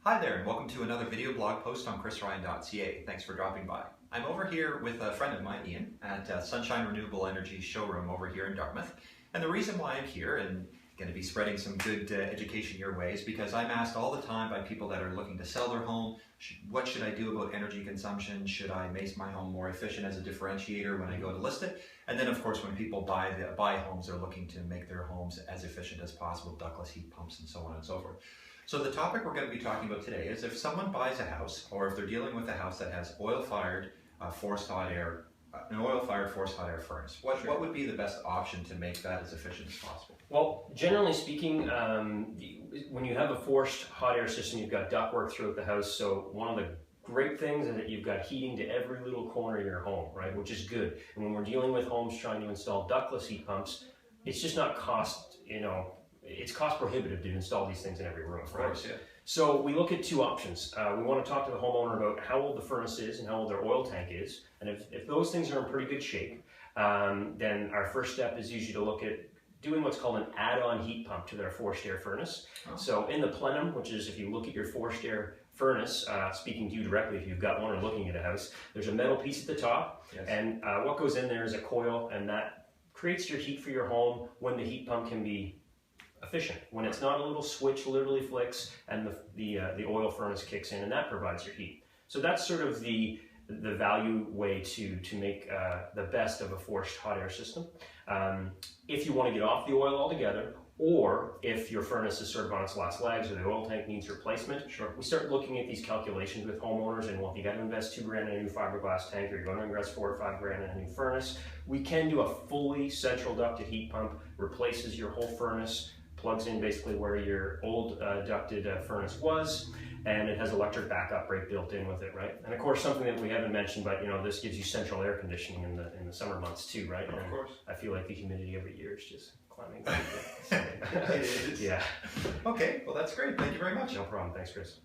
Hi there, and welcome to another video blog post on chrisryan.ca. Thanks for dropping by. I'm over here with a friend of mine, Ian, at Sunshine Renewable Energy showroom over here in Dartmouth. And the reason why I'm here and going to be spreading some good education your way is because I'm asked all the time by people that are looking to sell their home, what should I do about energy consumption? Should I make my home more efficient as a differentiator when I go to list it? And then of course when people buy homes, they're looking to make their homes as efficient as possible, ductless heat pumps and so on and so forth. So the topic we're going to be talking about today is if someone buys a house, or if they're dealing with a house that has oil-fired forced hot air, an oil-fired forced hot air furnace, what would be the best option to make that as efficient as possible? Well, generally speaking, when you have a forced hot air system, you've got ductwork throughout the house. So one of the great things is that you've got heating to every little corner of your home, right? Which is good. And when we're dealing with homes trying to install ductless heat pumps, it's just not it's cost prohibitive to install these things in every room, right? Of course, yeah. So we look at two options. We want to talk to the homeowner about how old the furnace is and how old their oil tank is. And if those things are in pretty good shape, then our first step is usually to look at doing what's called an add-on heat pump to their forced air furnace. Oh. So in the plenum, which is if you look at your forced air furnace, speaking to you directly if you've got one or looking at a house, there's a metal piece at the top. Yes. And what goes in there is a coil, and that creates your heat for your home when the heat pump can be efficient, when it's not a little switch literally flicks and the oil furnace kicks in, and that provides your heat. So that's sort of the value way to make the best of a forced hot air system. If you want to get off the oil altogether, or if your furnace is sort of on its last legs or the oil tank needs replacement, sure, we start looking at these calculations with homeowners, and well, if you got to invest $2 grand in a new fiberglass tank, or you're going to invest $4 or $5 grand in a new furnace, we can do a fully central ducted heat pump, replaces your whole furnace, plugs in basically where your old ducted furnace was, and it has electric backup brake built in with it, right? And of course, something that we haven't mentioned, but this gives you central air conditioning in the summer months too, right? Of course. I feel like the humidity every year is just climbing. It is. Yeah. Okay, well that's great. Thank you very much. No problem. Thanks, Chris.